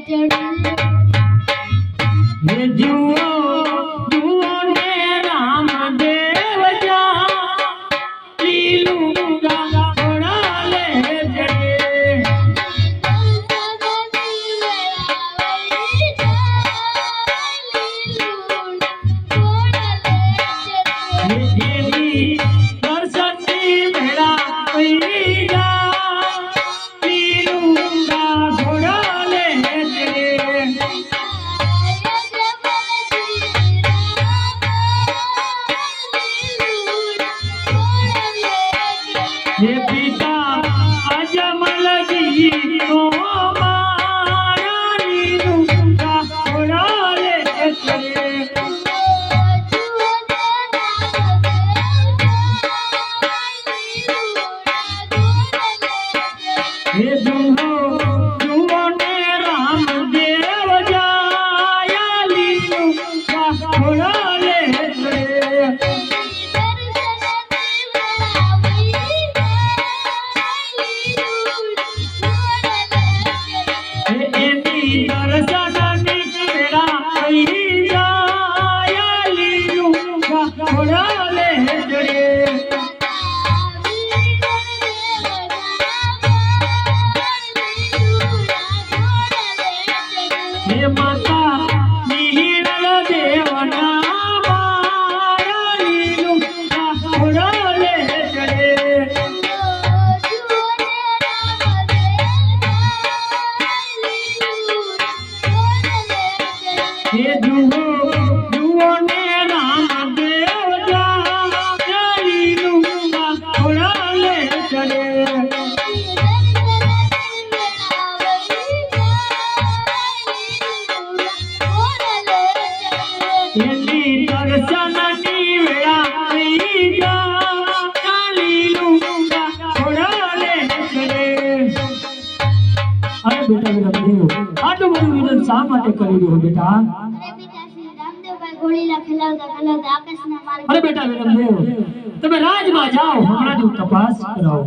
हे जुओ जुओ ने रामदेव जा लीलूंगा घोड़ा ले जड़े हे पिता अजमल जी को मारा लीलूंगा घोड़ा ले चले हे जुहो जुहो ने रामदेव जाया लीलूंगा घोड़ा ले चले माता नीरल देवना मारा लीलूंगा घोड़ा ले चले हे जुहो जुहो ने रामदेव जा लीलूंगा घोड़ा ले चले दर्शननी वेला जा लीलूंगा घोड़ा ले चले अरे बेटा विलंदेव आटલું બધું વિલન શા માટે કરી રહ્યો બેટા અરે પિતાશ્રી રામદેવભાઈ ગોળીલા ખેલાવતા ખેલાવતા આકાશના માર્ગે અરે બેટા વિલંદેવ તમે રાજમાં જાઓ હમણાં જ તપાસ કરાવો